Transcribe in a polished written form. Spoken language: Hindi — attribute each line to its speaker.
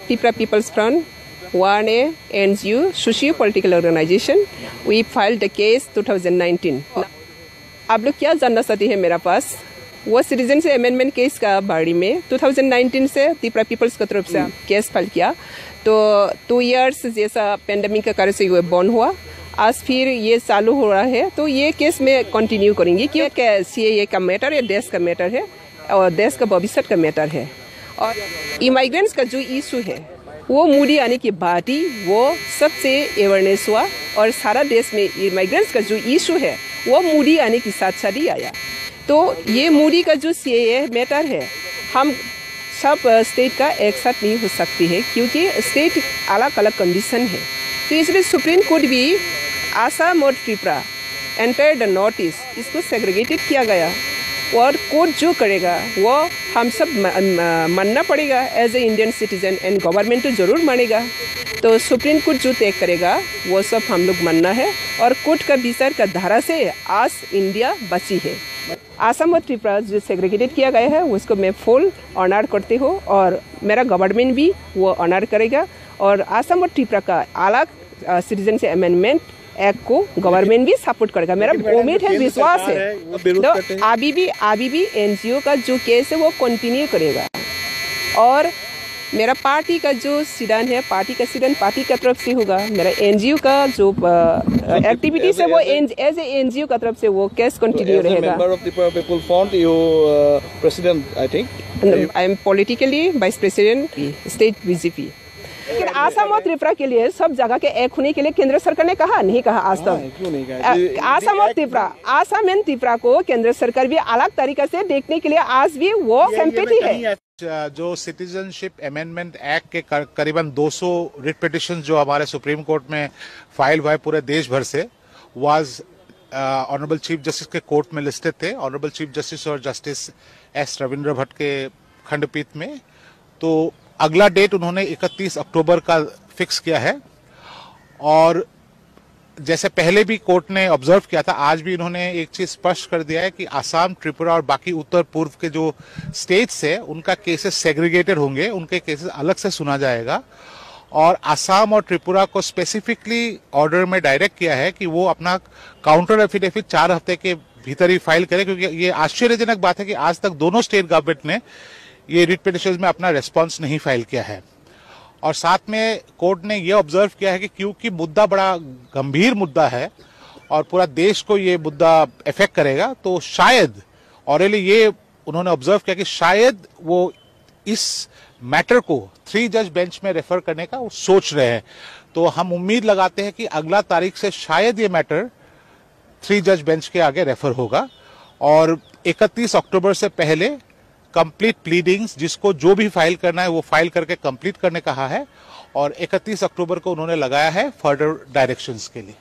Speaker 1: Tripura People's Front, 1A, NGO, socio-political organization. We filed the case 2019. आप लोग क्या जानना चाहते हैं मेरा पास? वो सिटीजन से अमेंडमेंट केस का बारे में 2019 से त्रिपुरा पीपल्स की तरफ से केस फाइल किया। तो 2 इयर्स जैसा पेंडेमिक का कारण से ये बंद हुआ। आज फिर ये चालू हो रहा है, तो ये केस में कंटिन्यू करेंगे क्योंकि CAA का मैटर है, देश का मैटर है और देश का भविष्य का मैटर है। और इमाइग्रेंट्स का जो इशू है वो मोदी आने के बाद ही वो सबसे अवेयरनेस हुआ और सारा देश में इमाइग्रेंट्स का जो इशू है वो मोदी आने के साथ साथ ही आया। तो ये मोदी का जो CAA मैटर है, हम सब स्टेट का एक साथ नहीं हो सकती है क्योंकि स्टेट अलग अलग कंडीशन है। तो इसलिए सुप्रीम कोर्ट भी आसाम और Tripura entire the north east इसको सेग्रीगेटेड किया गया और कोर्ट जो करेगा वो हम सब मानना पड़ेगा as a Indian citizen and government तो ज़रूर मानेगा। तो सुप्रीम कोर्ट जो तय करेगा वो सब हम लोग मानना है और कोर्ट का विचार का धारा से आज इंडिया बची है। आसाम और त्रिपुरा जो सेग्रीगेटेड किया गया है उसको मैं फुल ऑनर करती हूँ और मेरा गवर्नमेंट भी वो ऑनर करेगा और आसाम और त्रिपुरा का अलग सिटीजन से अमेंडमेंट एक्ट को गवर्नमेंट भी सपोर्ट करेगा। मेरा उम्मीद है, विश्वास है। तो अभी भी NGO का जो केस है वो कंटिन्यू करेगा और मेरा पार्टी का जो सिद्धांत है, पार्टी का सिद्धांत पार्टी की तरफ से होगा। मेरा NGO का जो एक्टिविटीज है वो एज ए NGO का तरफ से वो केस कंटिन्यू रहेगा। I am politically vice president state BJP। लेकिन आसाम और त्रिपुरा के लिए सब जगह के एक होने के लिए केंद्र सरकार ने कहा नहीं कहा आज तक? क्यों नहीं कहा? आसाम और त्रिपुरा, आसाम एंड त्रिपुरा को केंद्र सरकार भी अलग तरीके से देखने के लिए आज भी वो सिंपैथी है।
Speaker 2: जो सिटीजनशिप अमेंडमेंट एक्ट के करीबन 200 रिट पिटिशन जो हमारे सुप्रीम कोर्ट में फाइल हुआ है पूरे देश भर से, वाज ऑनरेबल चीफ जस्टिस के कोर्ट में लिस्टेड थे, ऑनरेबल चीफ जस्टिस और जस्टिस S रविंद्र भट्ट के खंडपीठ में। तो अगला डेट उन्होंने 31 अक्टूबर का फिक्स किया है और जैसे पहले भी कोर्ट ने ऑब्जर्व किया था, आज भी इन्होंने एक चीज स्पष्ट कर दिया है कि आसाम, त्रिपुरा और बाकी उत्तर पूर्व के जो स्टेट्स है उनका केसेस सेग्रीगेटेड होंगे, उनके केसेस अलग से सुना जाएगा। और आसाम और त्रिपुरा को स्पेसिफिकली ऑर्डर में डायरेक्ट किया है कि वो अपना काउंटर एफिडेविट 4 हफ्ते के भीतर ही फाइल करे, क्योंकि ये आश्चर्यजनक बात है कि आज तक दोनों स्टेट गवर्नमेंट ने ये रिट पिटिशन में अपना रेस्पॉन्स नहीं फाइल किया है। और साथ में कोर्ट ने ये ऑब्जर्व किया है कि क्योंकि मुद्दा बड़ा गंभीर मुद्दा है और पूरा देश को ये मुद्दा इफेक्ट करेगा, तो शायद ऑरेली ये उन्होंने ऑब्जर्व किया कि शायद वो इस मैटर को 3 जज बेंच में रेफर करने का वो सोच रहे हैं। तो हम उम्मीद लगाते हैं कि अगला तारीख से शायद ये मैटर 3 जज बेंच के आगे रेफर होगा और 31 अक्टूबर से पहले कंप्लीट प्लीडिंग्स, जिसको जो भी फाइल करना है वो फाइल करके कंप्लीट करने कहा है और 31 अक्टूबर को उन्होंने लगाया है फर्दर डायरेक्शंस के लिए।